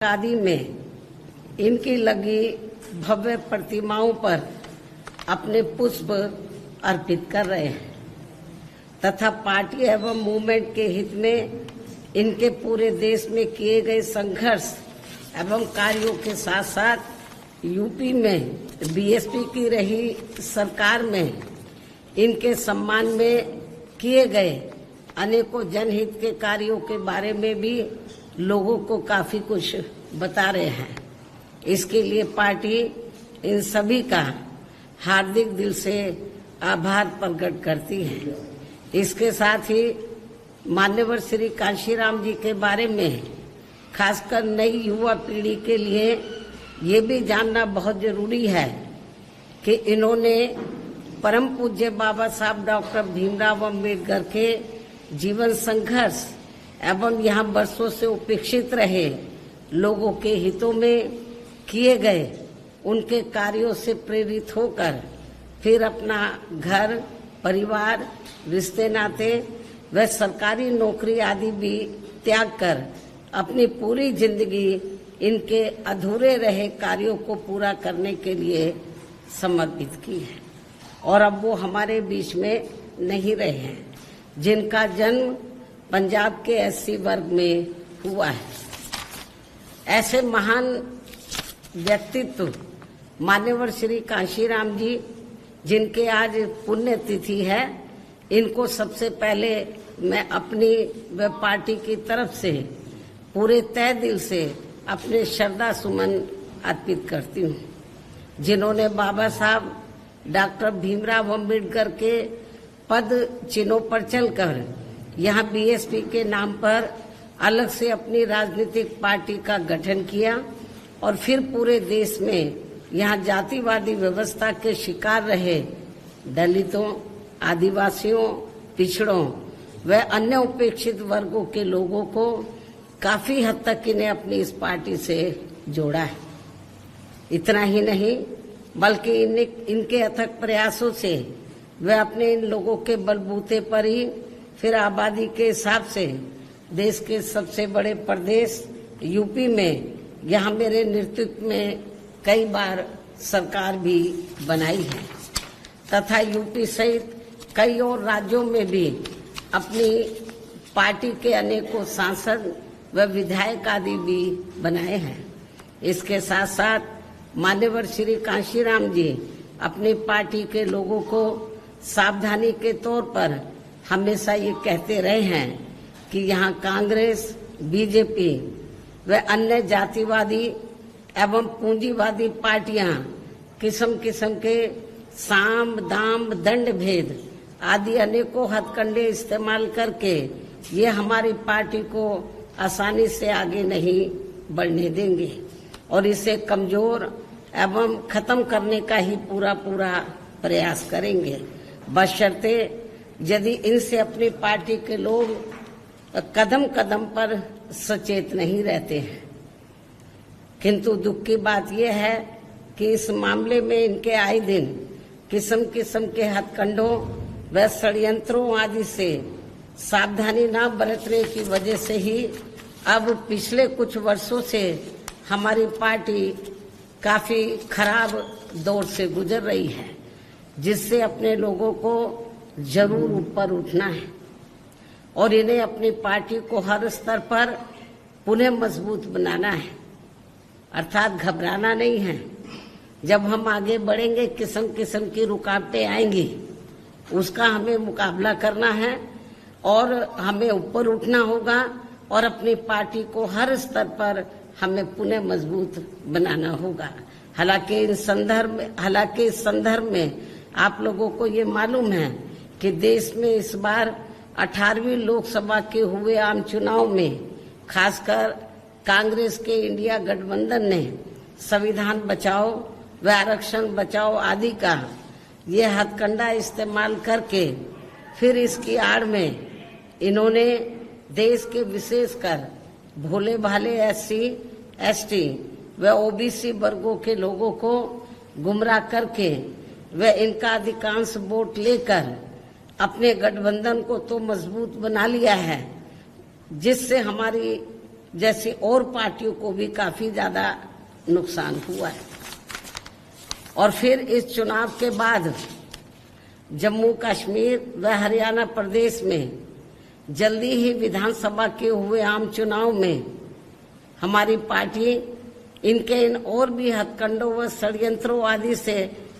आदि में इनकी लगी भव्य प्रतिमाओं पर अपने पुष्प अर्पित कर रहे हैं तथा पार्टी एवं मूवमेंट के हित में इनके पूरे देश में किए गए संघर्ष एवं कार्यों के साथ साथ यूपी में बीएसपी की रही सरकार में इनके सम्मान में किए गए अनेकों जनहित के कार्यों के बारे में भी लोगों को काफी कुछ बता रहे हैं। इसके लिए पार्टी इन सभी का हार्दिक दिल से आभार प्रकट करती है। इसके साथ ही मान्यवर श्री कांशीराम जी के बारे में खासकर नई युवा पीढ़ी के लिए ये भी जानना बहुत जरूरी है कि इन्होंने परम पूज्य बाबा साहब डॉक्टर भीमराव अम्बेडकर के जीवन संघर्ष एवं यहाँ वर्षों से उपेक्षित रहे लोगों के हितों में किए गए उनके कार्यों से प्रेरित होकर फिर अपना घर, परिवार, रिश्ते नाते व सरकारी नौकरी आदि भी त्याग कर अपनी पूरी जिंदगी इनके अधूरे रहे कार्यों को पूरा करने के लिए समर्पित की है और अब वो हमारे बीच में नहीं रहे हैं, जिनका जन्म पंजाब के एससी वर्ग में हुआ है। ऐसे महान व्यक्तित्व मान्यवर श्री कांशीराम जी, जिनके आज पुण्यतिथि है, इनको सबसे पहले मैं अपनी व पार्टी की तरफ से पूरे तय दिल से अपने श्रद्धा सुमन अर्पित करती हूँ, जिन्होंने बाबा साहब डॉक्टर भीमराव अम्बेडकर के पद चिन्हों पर चलकर यहाँ बीएसपी के नाम पर अलग से अपनी राजनीतिक पार्टी का गठन किया और फिर पूरे देश में यहाँ जातिवादी व्यवस्था के शिकार रहे दलितों, आदिवासियों, पिछड़ों व अन्य उपेक्षित वर्गों के लोगों को काफी हद तक इन्हें अपनी इस पार्टी से जोड़ा है। इतना ही नहीं बल्कि इनके अथक प्रयासों से वे अपने इन लोगों के बलबूते पर ही फिर आबादी के हिसाब से देश के सबसे बड़े प्रदेश यूपी में यहाँ मेरे नेतृत्व में कई बार सरकार भी बनाई है तथा यूपी सहित कई और राज्यों में भी अपनी पार्टी के अनेकों सांसद व विधायक आदि भी बनाए हैं। इसके साथ साथ मान्यवर श्री कांशीराम जी अपनी पार्टी के लोगों को सावधानी के तौर पर हमेशा ये कहते रहे हैं कि यहाँ कांग्रेस, बीजेपी व अन्य जातिवादी एवं पूंजीवादी पार्टियां किस्म किस्म के साम, दाम, दंड भेद आदि अनेकों हथकंडे इस्तेमाल करके ये हमारी पार्टी को आसानी से आगे नहीं बढ़ने देंगे और इसे कमजोर एवं खत्म करने का ही पूरा प्रयास करेंगे, बशर्ते यदि इनसे अपनी पार्टी के लोग कदम कदम पर सचेत नहीं रहते हैं। किंतु दुख की बात यह है कि इस मामले में इनके आए दिन किस्म किस्म के हथकंडों व षड्यंत्रों आदि से सावधानी न बरतने की वजह से ही अब पिछले कुछ वर्षों से हमारी पार्टी काफी खराब दौर से गुजर रही है, जिससे अपने लोगों को जरूर ऊपर उठना है और इन्हें अपनी पार्टी को हर स्तर पर पुनः मजबूत बनाना है, अर्थात घबराना नहीं है। जब हम आगे बढ़ेंगे किस्म किस्म की रुकावटें आएंगी, उसका हमें मुकाबला करना है और हमें ऊपर उठना होगा और अपनी पार्टी को हर स्तर पर हमें पुनः मजबूत बनाना होगा। हालांकि इस संदर्भ में आप लोगों को ये मालूम है कि देश में इस बार 18वीं लोकसभा के हुए आम चुनाव में खासकर कांग्रेस के इंडिया गठबंधन ने संविधान बचाओ व आरक्षण बचाओ आदि का ये हथकंडा इस्तेमाल करके फिर इसकी आड़ में इन्होंने देश के विशेषकर भोले भाले एससी, एसटी व ओबीसी वर्गों के लोगों को गुमराह करके व इनका अधिकांश वोट लेकर अपने गठबंधन को तो मजबूत बना लिया है, जिससे हमारी जैसी और पार्टियों को भी काफी ज्यादा नुकसान हुआ है। और फिर इस चुनाव के बाद जम्मू कश्मीर व हरियाणा प्रदेश में जल्दी ही विधानसभा के हुए आम चुनाव में हमारी पार्टी इनके इन और भी हथकंडों व षड्यंत्रों आदि से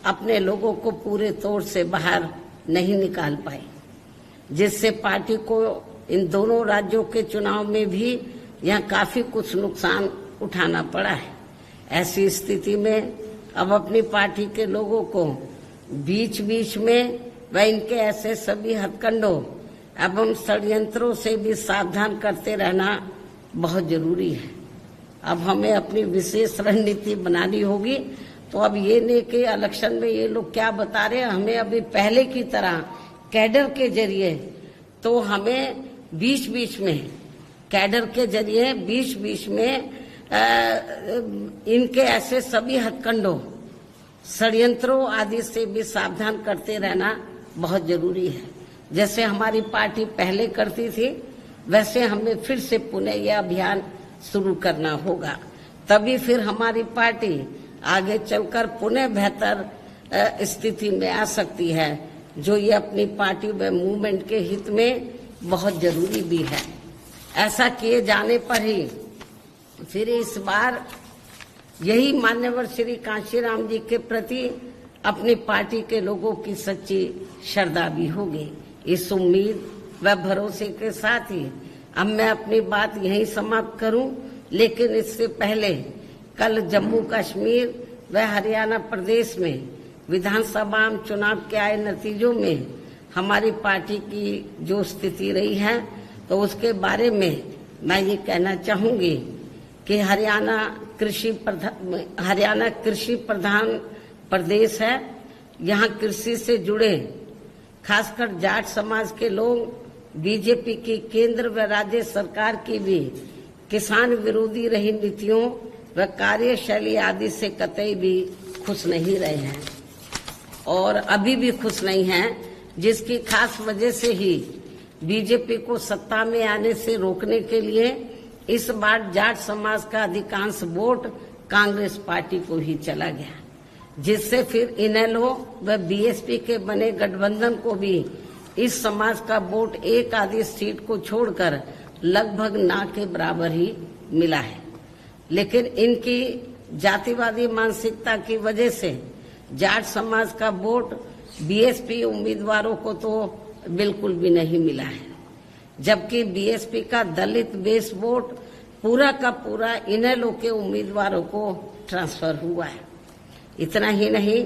अपने लोगों को पूरे तौर से बाहर नहीं निकाल पाई, जिससे पार्टी को इन दोनों राज्यों के चुनाव में भी यहाँ काफी कुछ नुकसान उठाना पड़ा है। ऐसी स्थिति में अब अपनी पार्टी के लोगों को बीच बीच में व इनके ऐसे सभी हथकंडों एवं षड्यंत्रों से भी सावधान करते रहना बहुत जरूरी है। अब हमें अपनी विशेष रणनीति बनानी होगी। तो अब ये नहीं कि इलेक्शन में ये लोग क्या बता रहे हैं, हमें अभी पहले की तरह कैडर के जरिए, तो हमें बीच बीच में कैडर के जरिए बीच बीच में इनके ऐसे सभी हथकंडों षड्यंत्रों आदि से भी सावधान करते रहना बहुत जरूरी है। जैसे हमारी पार्टी पहले करती थी, वैसे हमें फिर से पुनः यह अभियान शुरू करना होगा। तभी फिर हमारी पार्टी आगे चलकर पुनः बेहतर स्थिति में आ सकती है, जो ये अपनी पार्टी व मूवमेंट के हित में बहुत जरूरी भी है। ऐसा किए जाने पर ही फिर इस बार यही मान्यवर श्री कांशीराम जी के प्रति अपनी पार्टी के लोगों की सच्ची श्रद्धा भी होगी। इस उम्मीद व भरोसे के साथ ही अब मैं अपनी बात यहीं समाप्त करूं, लेकिन इससे पहले कल जम्मू कश्मीर व हरियाणा प्रदेश में विधानसभा चुनाव के आए नतीजों में हमारी पार्टी की जो स्थिति रही है, तो उसके बारे में मैं ये कहना चाहूंगी कि हरियाणा कृषि प्रधान प्रदेश है। यहाँ कृषि से जुड़े खासकर जाट समाज के लोग बीजेपी की केंद्र व राज्य सरकार की भी किसान विरोधी रही नीतियों व कार्यशैली आदि से कतई भी खुश नहीं रहे हैं और अभी भी खुश नहीं हैं, जिसकी खास वजह से ही बीजेपी को सत्ता में आने से रोकने के लिए इस बार जाट समाज का अधिकांश वोट कांग्रेस पार्टी को ही चला गया, जिससे फिर इनेलो व बीएसपी के बने गठबंधन को भी इस समाज का वोट एक आधी सीट को छोड़कर लगभग ना के बराबर ही मिला है। लेकिन इनकी जातिवादी मानसिकता की वजह से जाट समाज का वोट बीएसपी उम्मीदवारों को तो बिल्कुल भी नहीं मिला है, जबकि बीएसपी का दलित बेस वोट पूरा का पूरा इनेलो के उम्मीदवारों को ट्रांसफर हुआ है। इतना ही नहीं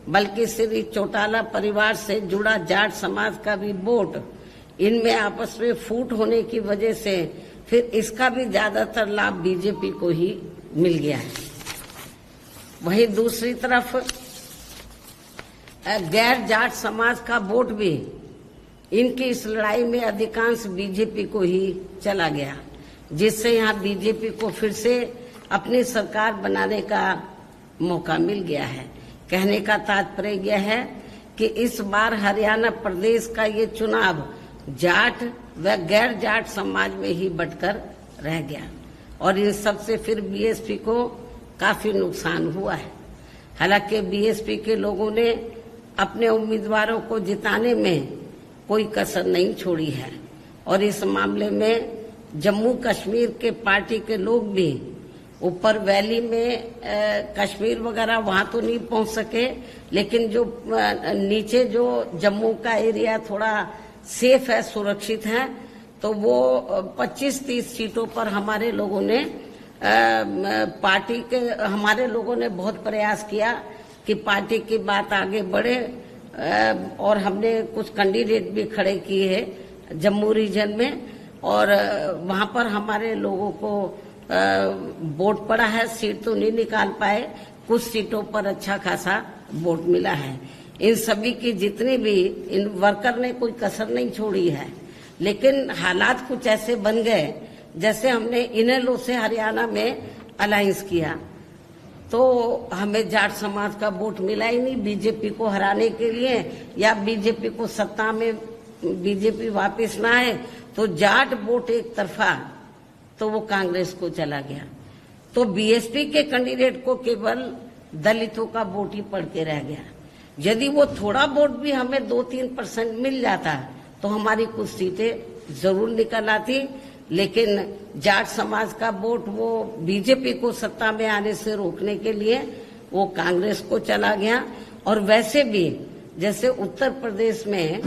बल्कि श्री चौटाला परिवार से जुड़ा जाट समाज का भी वोट इनमें आपस में फूट होने की वजह से फिर इसका भी ज्यादातर लाभ बीजेपी को ही मिल गया है। वहीं दूसरी तरफ गैर जाट समाज का वोट भी इनकी इस लड़ाई में अधिकांश बीजेपी को ही चला गया, जिससे यहाँ बीजेपी को फिर से अपनी सरकार बनाने का मौका मिल गया है। कहने का तात्पर्य यह है कि इस बार हरियाणा प्रदेश का ये चुनाव जाट व गैर जाट समाज में ही बंटकर रह गया और इन सबसे फिर बीएसपी को काफी नुकसान हुआ है। हालांकि बीएसपी के लोगों ने अपने उम्मीदवारों को जिताने में कोई कसर नहीं छोड़ी है और इस मामले में जम्मू कश्मीर के पार्टी के लोग भी ऊपर वैली में कश्मीर वगैरह वहां तो नहीं पहुंच सके, लेकिन जो नीचे जो जम्मू का एरिया थोड़ा सेफ है, सुरक्षित है, तो वो 25-30 सीटों पर हमारे लोगों ने हमारे लोगों ने बहुत प्रयास किया कि पार्टी की बात आगे बढ़े और हमने कुछ कैंडिडेट भी खड़े किए हैं जम्मू रीजन में और वहां पर हमारे लोगों को वोट पड़ा है। सीट तो नहीं निकाल पाए, कुछ सीटों पर अच्छा खासा वोट मिला है। इन सभी की जितनी भी इन वर्कर ने कोई कसर नहीं छोड़ी है, लेकिन हालात कुछ ऐसे बन गए जैसे हमने इनेलो से हरियाणा में अलायंस किया तो हमें जाट समाज का वोट मिला ही नहीं बीजेपी को हराने के लिए, या बीजेपी को सत्ता में बीजेपी वापस ना आए तो जाट वोट एक तरफा तो वो कांग्रेस को चला गया। तो बीएसपी के कैंडिडेट को केवल दलितों का वोट ही पड़ के रह गया। यदि वो थोड़ा वोट भी हमें 2-3% मिल जाता तो हमारी कुछ सीटें जरूर निकल आती, लेकिन जाट समाज का वोट वो बीजेपी को सत्ता में आने से रोकने के लिए वो कांग्रेस को चला गया। और वैसे भी जैसे उत्तर प्रदेश में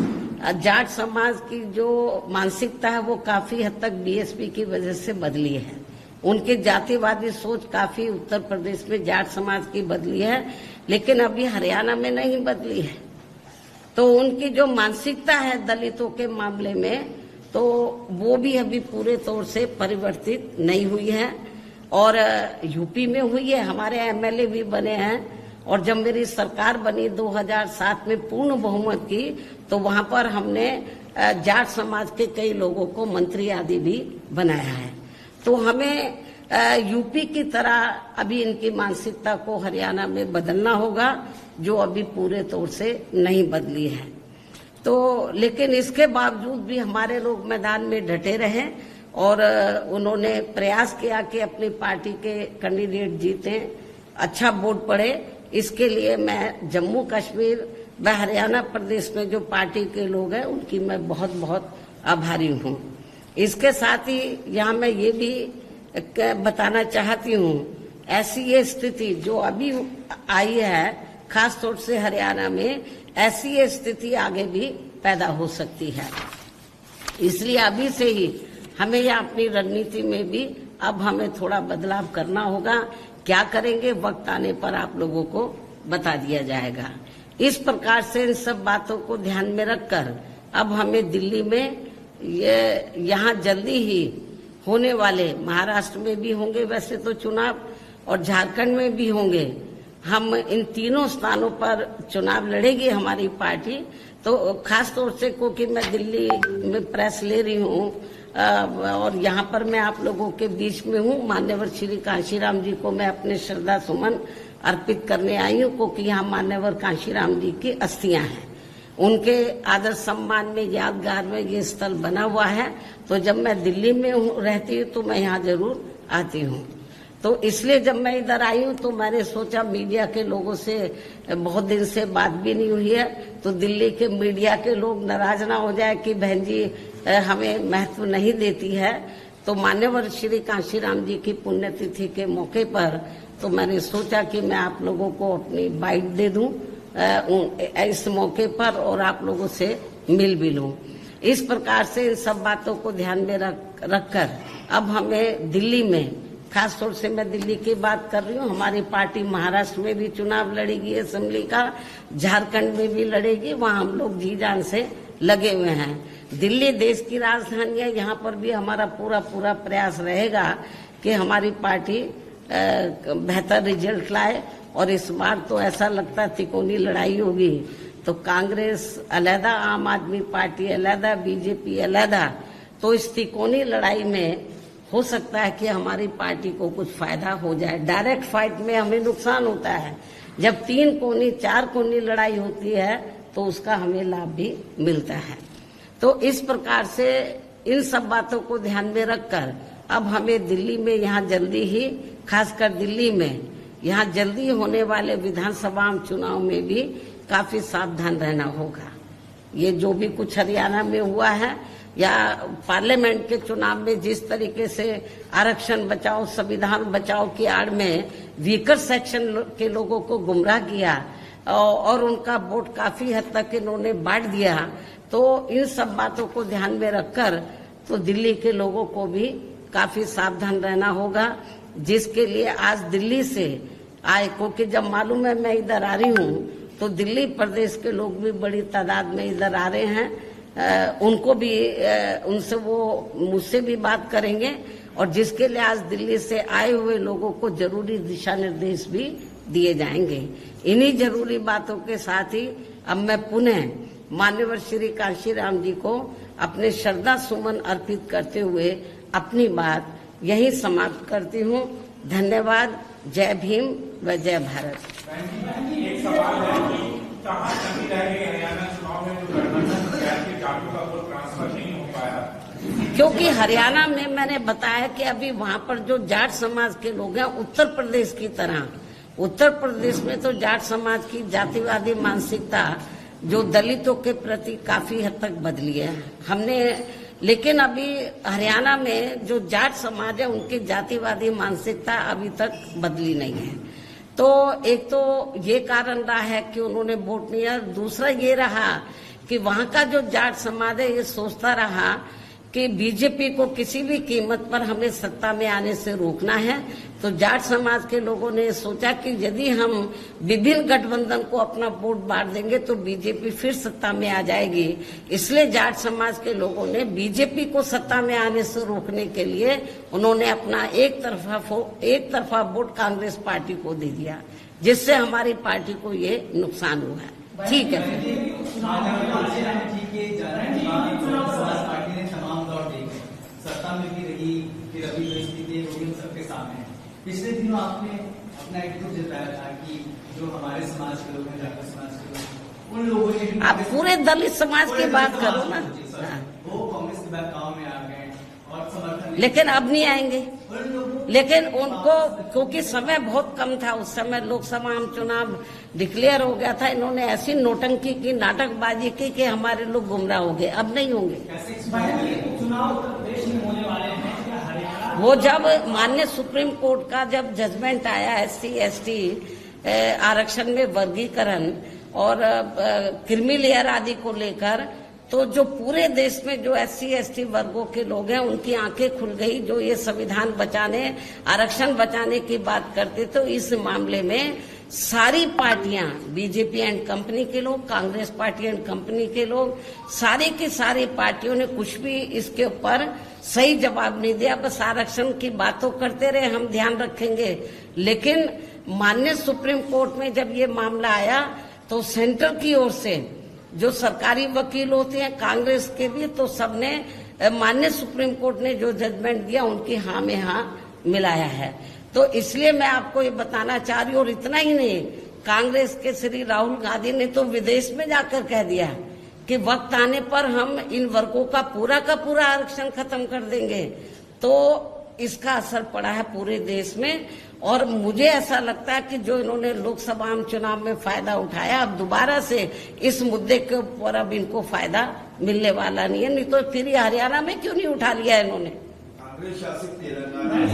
जाट समाज की जो मानसिकता है वो काफी हद तक बीएसपी की वजह से बदली है। उनके जातिवादी सोच काफी उत्तर प्रदेश में जाट समाज की बदली है, लेकिन अभी हरियाणा में नहीं बदली है। तो उनकी जो मानसिकता है दलितों के मामले में, तो वो भी अभी पूरे तौर से परिवर्तित नहीं हुई है। और यूपी में हुई है, हमारे एमएलए भी बने हैं। और जब मेरी सरकार बनी 2007 में पूर्ण बहुमत की, तो वहां पर हमने जाट समाज के कई लोगों को मंत्री आदि भी बनाया है। तो हमें यूपी की तरह अभी इनकी मानसिकता को हरियाणा में बदलना होगा, जो अभी पूरे तौर से नहीं बदली है। तो लेकिन इसके बावजूद भी हमारे लोग मैदान में डटे रहे और उन्होंने प्रयास किया कि अपनी पार्टी के कैंडिडेट जीते, अच्छा वोट पड़े। इसके लिए मैं जम्मू कश्मीर व हरियाणा प्रदेश में जो पार्टी के लोग हैं उनकी मैं बहुत बहुत आभारी हूँ। इसके साथ ही यहाँ मैं ये भी बताना चाहती हूँ, ऐसी ये स्थिति जो अभी आई है खास तौर से हरियाणा में, ऐसी ये स्थिति आगे भी पैदा हो सकती है। इसलिए अभी से ही हमें या अपनी रणनीति में भी अब हमें थोड़ा बदलाव करना होगा। क्या करेंगे वक्त आने पर आप लोगों को बता दिया जाएगा। इस प्रकार से इन सब बातों को ध्यान में रखकर अब हमें दिल्ली में यहाँ जल्दी ही होने वाले, महाराष्ट्र में भी होंगे वैसे तो चुनाव और झारखंड में भी होंगे, हम इन तीनों स्थानों पर चुनाव लड़ेगी हमारी पार्टी। तो खास तौर से क्योंकि मैं दिल्ली में प्रेस ले रही हूँ और यहाँ पर मैं आप लोगों के बीच में हूँ, मान्यवर श्री कांशीराम जी को मैं अपने श्रद्धा सुमन अर्पित करने आई हूँ, क्योंकि यहाँ मान्यवर कांशीराम जी की अस्थियां हैं। उनके आदर सम्मान में यादगार में ये स्थल बना हुआ है। तो जब मैं दिल्ली में रहती हूँ तो मैं यहाँ जरूर आती हूँ। तो इसलिए जब मैं इधर आई हूँ तो मैंने सोचा मीडिया के लोगों से बहुत दिन से बात भी नहीं हुई है, तो दिल्ली के मीडिया के लोग नाराज ना हो जाए कि बहन जी हमें महत्व नहीं देती है। तो मान्यवर श्री कांशीराम जी की पुण्यतिथि के मौके पर तो मैंने सोचा कि मैं आप लोगों को अपनी बाइट दे दूं इस मौके पर और आप लोगों से मिल भी लूं। इस प्रकार से इन सब बातों को ध्यान में रखकर अब हमें दिल्ली में, खास तौर से मैं दिल्ली की बात कर रही हूँ, हमारी पार्टी महाराष्ट्र में भी चुनाव लड़ेगी असेंबली का, झारखंड में भी लड़ेगी, वहाँ हम लोग जी जान से लगे हुए हैं। दिल्ली देश की राजधानी है, यहाँ पर भी हमारा पूरा प्रयास रहेगा कि हमारी पार्टी बेहतर रिजल्ट लाए। और इस बार तो ऐसा लगता तिकोनी लड़ाई होगी, तो कांग्रेस अलहदा, आम आदमी पार्टी अलहदा, बीजेपी अलहदा। तो इस तिकोनी लड़ाई में हो सकता है कि हमारी पार्टी को कुछ फायदा हो जाए। डायरेक्ट फाइट में हमें नुकसान होता है, जब 3 कोनी 4 कोनी लड़ाई होती है तो उसका हमें लाभ भी मिलता है। तो इस प्रकार से इन सब बातों को ध्यान में रखकर अब हमें दिल्ली में यहाँ जल्दी ही, खासकर दिल्ली में यहाँ जल्दी होने वाले विधानसभा चुनाव में भी काफी सावधान रहना होगा। ये जो भी कुछ हरियाणा में हुआ है या पार्लियामेंट के चुनाव में जिस तरीके से आरक्षण बचाओ, संविधान बचाओ की आड़ में वीकर सेक्शन के लोगों को गुमराह किया और उनका वोट काफी हद तक इन्होंने बांट दिया। तो इन सब बातों को ध्यान में रखकर तो दिल्ली के लोगों को भी काफी सावधान रहना होगा, जिसके लिए आज दिल्ली से आए, क्योंकि जब मालूम है मैं इधर आ रही हूँ तो दिल्ली प्रदेश के लोग भी बड़ी तादाद में इधर आ रहे हैं। उनको भी उनसे वो मुझसे भी बात करेंगे और जिसके लिए आज दिल्ली से आए हुए लोगों को जरूरी दिशा निर्देश भी दिए जाएंगे। इन्हीं जरूरी बातों के साथ ही अब मैं पुनः मान्यवर श्री कांशीराम जी को अपने श्रद्धा सुमन अर्पित करते हुए अपनी बात यही समाप्त करती हूँ। धन्यवाद। जय भीम व जय भारत। एक सवाल है कि कहाँ कमी रह गई हरियाणा चुनाव में, जो गठबंधन जाटों का वोट ट्रांसफर नहीं हो पाया, क्योंकि हरियाणा में मैंने बताया कि अभी वहां पर जो जाट समाज के लोग हैं, उत्तर प्रदेश की तरह, उत्तर प्रदेश में तो जाट समाज की जातिवादी मानसिकता जो दलितों के प्रति काफी हद तक बदली है हमने, लेकिन अभी हरियाणा में जो जाट समाज है उनकी जातिवादी मानसिकता अभी तक बदली नहीं है। तो एक तो ये कारण रहा है कि उन्होंने वोट नहीं दिया। दूसरा ये रहा कि वहां का जो जाट समाज है ये सोचता रहा कि बीजेपी को किसी भी कीमत पर हमें सत्ता में आने से रोकना है। तो जाट समाज के लोगों ने सोचा कि यदि हम विभिन्न गठबंधन को अपना वोट बांट देंगे तो बीजेपी फिर सत्ता में आ जाएगी। इसलिए जाट समाज के लोगों ने बीजेपी को सत्ता में आने से रोकने के लिए उन्होंने अपना एक तरफा वोट कांग्रेस पार्टी को दे दिया, जिससे हमारी पार्टी को ये नुकसान हुआ है। ठीक है, सत्ता में भी रही, फिर अभी जो स्थिति है वो भी सबके सामने है। पिछले दिनों आपने अपना एक दुख जताया था कि जो हमारे समाज के लोग हैं, जाट समाज के लोग, उन लोगों ने, आप पूरे दलित समाज की बात करो ना, वो कांग्रेस के बहकाव में आ गए और समर्थन, लेकिन अब नहीं आएंगे। लेकिन उनको, क्योंकि समय बहुत कम था उस समय, लोकसभा चुनाव डिक्लेयर हो गया था, इन्होंने ऐसी नोटंकी की, नाटकबाजी की कि हमारे लोग गुमराह हो गए। अब नहीं होंगे। वो जब माननीय सुप्रीम कोर्ट का जब जजमेंट आया SC/ST आरक्षण में वर्गीकरण और क्रीमी लेयर आदि को लेकर, तो जो पूरे देश में जो SC/ST वर्गों के लोग हैं उनकी आंखें खुल गई, जो ये संविधान बचाने, आरक्षण बचाने की बात करते। तो इस मामले में सारी पार्टियां, बीजेपी एंड कंपनी के लोग, कांग्रेस पार्टी एंड कंपनी के लोग, सारी की सारी पार्टियों ने कुछ भी इसके ऊपर सही जवाब नहीं दिया। बस आरक्षण की बातों करते रहे, हम ध्यान रखेंगे। लेकिन माननीय सुप्रीम कोर्ट में जब ये मामला आया तो सेंटर की ओर से जो सरकारी वकील होते हैं, कांग्रेस के भी, तो सबने माननीय सुप्रीम कोर्ट ने जो जजमेंट दिया उनकी हाँ में हाँ मिलाया है। तो इसलिए मैं आपको ये बताना चाह रही हूँ। और इतना ही नहीं, कांग्रेस के श्री राहुल गांधी ने तो विदेश में जाकर कह दिया कि वक्त आने पर हम इन वर्गों का पूरा आरक्षण खत्म कर देंगे। तो इसका असर पड़ा है पूरे देश में। और मुझे ऐसा लगता है कि जो इन्होंने लोकसभा चुनाव में फायदा उठाया, अब दोबारा से इस मुद्दे के ऊपर अब इनको फायदा मिलने वाला नहीं है। नहीं तो फिर हरियाणा में क्यों नहीं उठा लिया इन्होंने। कांग्रेस शासित तेलंगाना